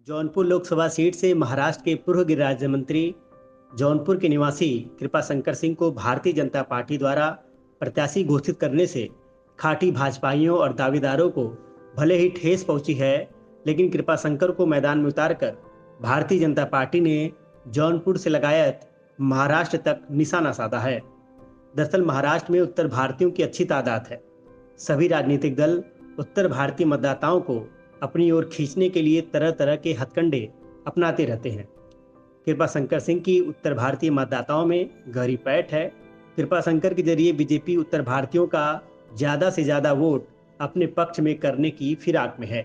Jaunpur Lok Sabha seat से महाराष्ट्र के पूर्व गृह राज्य मंत्री जौनपुर के निवासी कृपाशंकर सिंह को भारतीय जनता पार्टी द्वारा प्रत्याशी घोषित करने से खाटी भाजपाइयों और दावेदारों को भले ही ठेस पहुंची है, लेकिन कृपाशंकर को मैदान में उतारकर भारतीय जनता पार्टी ने जौनपुर से लगायत महाराष्ट्र तक निशाना साधा है। दरअसल महाराष्ट्र में उत्तर भारतीयों की अच्छी तादाद है। सभी राजनीतिक दल उत्तर भारतीय मतदाताओं को अपनी ओर खींचने के लिए तरह तरह के हथकंडे अपनाते रहते हैं। कृपाशंकर सिंह की उत्तर भारतीय मतदाताओं में गहरी पैठ है। कृपाशंकर के जरिए बीजेपी उत्तर भारतीयों का ज़्यादा से ज़्यादा वोट अपने पक्ष में करने की फिराक में है।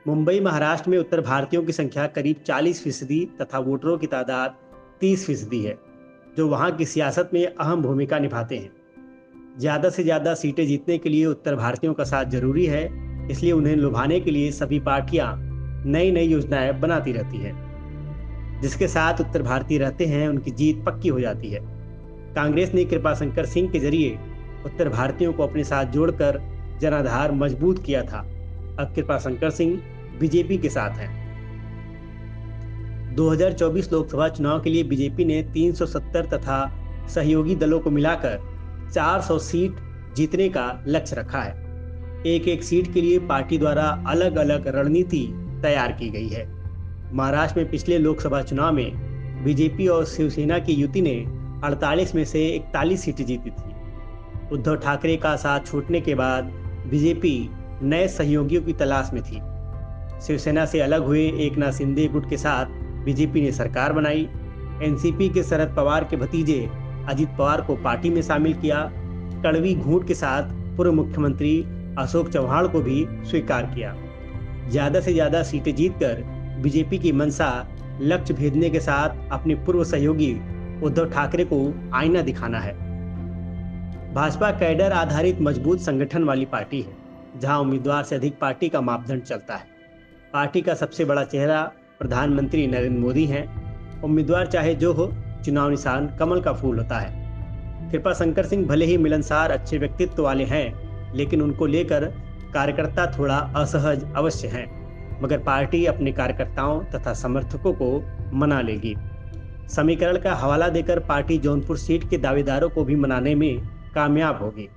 मुंबई महाराष्ट्र में उत्तर भारतीयों की संख्या करीब 40% तथा वोटरों की तादाद 30% है, जो वहां की सियासत में अहम भूमिका निभाते हैं। ज़्यादा से ज़्यादा सीटें जीतने के लिए उत्तर भारतीयों का साथ जरूरी है, इसलिए उन्हें लुभाने के लिए सभी पार्टियां नई नई योजनाएं बनाती रहती हैं। जिसके साथ उत्तर भारतीय रहते हैं उनकी जीत पक्की हो जाती है। कांग्रेस ने कृपाशंकर सिंह के जरिए उत्तर भारतीयों को अपने साथ जोड़कर जनाधार मजबूत किया था। अब कृपाशंकर सिंह बीजेपी के साथ हैं। 2024 लोकसभा चुनाव के लिए बीजेपी ने 370 तथा सहयोगी दलों को मिलाकर 400 सीट जीतने का लक्ष्य रखा है। एक एक सीट के लिए पार्टी द्वारा अलग अलग रणनीति तैयार की गई है। महाराष्ट्र में पिछले लोकसभा चुनाव में बीजेपी और शिवसेना की युति ने 48 में से 41 सीटें जीती थी। उद्धव ठाकरे का साथ छूटने के बाद बीजेपी नए सहयोगियों की तलाश में थी। शिवसेना से अलग हुए एकनाथ शिंदे गुट के साथ बीजेपी ने सरकार बनाई। एनसीपी के शरद पवार के भतीजे अजित पवार को पार्टी में शामिल किया। कड़वी घूंट के साथ पूर्व मुख्यमंत्री अशोक चव्हाण को भी स्वीकार किया। ज्यादा से ज्यादा सीटें जीतकर बीजेपी की मंशा लक्ष्य भेदने के साथ अपने पूर्व सहयोगी उद्धव ठाकरे को आईना दिखाना है। भाजपा कैडर आधारित मजबूत संगठन वाली पार्टी है, जहां उम्मीदवार से अधिक पार्टी का मापदंड चलता है। पार्टी का सबसे बड़ा चेहरा प्रधानमंत्री नरेंद्र मोदी हैं। उम्मीदवार चाहे जो हो, चुनाव निशान कमल का फूल होता है। कृपाशंकर सिंह भले ही मिलनसार अच्छे व्यक्तित्व वाले हैं, लेकिन उनको लेकर कार्यकर्ता थोड़ा असहज अवश्य हैं, मगर पार्टी अपने कार्यकर्ताओं तथा समर्थकों को मना लेगी। समीकरण का हवाला देकर पार्टी जौनपुर सीट के दावेदारों को भी मनाने में कामयाब होगी।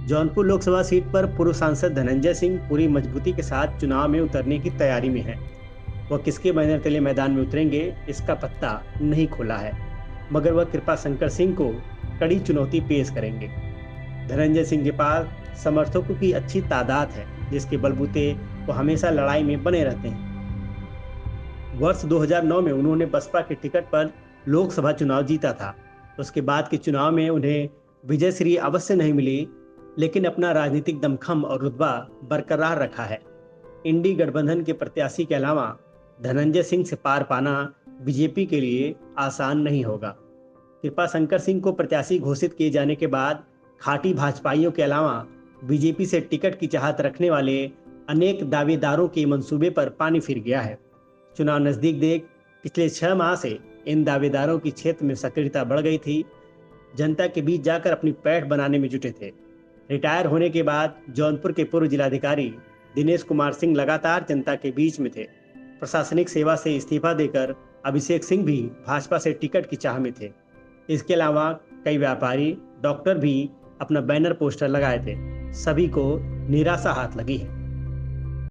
जौनपुर लोकसभा सीट पर पूर्व सांसद धनंजय सिंह पूरी मजबूती के साथ चुनाव में उतरने की तैयारी में हैं। वह किसके बैनर तले मैदान में उतरेंगे, इसका पत्ता नहीं खुला है, मगर वह कृपाशंकर सिंह को कड़ी चुनौती पेश करेंगे। धनंजय सिंह के पास समर्थकों की अच्छी तादाद है, जिसके बलबूते वो हमेशा लड़ाई में बने रहते हैं। वर्ष 2009 में उन्होंने बसपा के टिकट पर लोकसभा चुनाव जीता था। उसके बाद के चुनाव में उन्हें विजयश्री अवश्य नहीं मिली, लेकिन अपना राजनीतिक दमखम और रुतबा बरकरार रखा है। इंडी गठबंधन के प्रत्याशी के अलावा धनंजय सिंह से पार पाना बीजेपी के लिए आसान नहीं होगा। कृपाशंकर सिंह को प्रत्याशी घोषित किए जाने के बाद खाटी भाजपाइयों के अलावा बीजेपी से टिकट की चाहत रखने वाले अनेक दावेदारों के मंसूबे पर पानी फिर गया है। चुनाव नजदीक देख पिछले 6 माह से इन दावेदारों की क्षेत्र में सक्रियता बढ़ गई थी। जनता के बीच जाकर अपनी पैठ बनाने में जुटे थे। रिटायर होने के बाद जौनपुर के पूर्व जिलाधिकारी दिनेश कुमार सिंह लगातार जनता के बीच में थे। प्रशासनिक सेवा से इस्तीफा देकर अभिषेक सिंह भी भाजपा से टिकट की चाह में थे। इसके अलावा कई व्यापारी, डॉक्टर भी अपना बैनर पोस्टर लगाए थे। सभी को निराशा हाथ लगी है।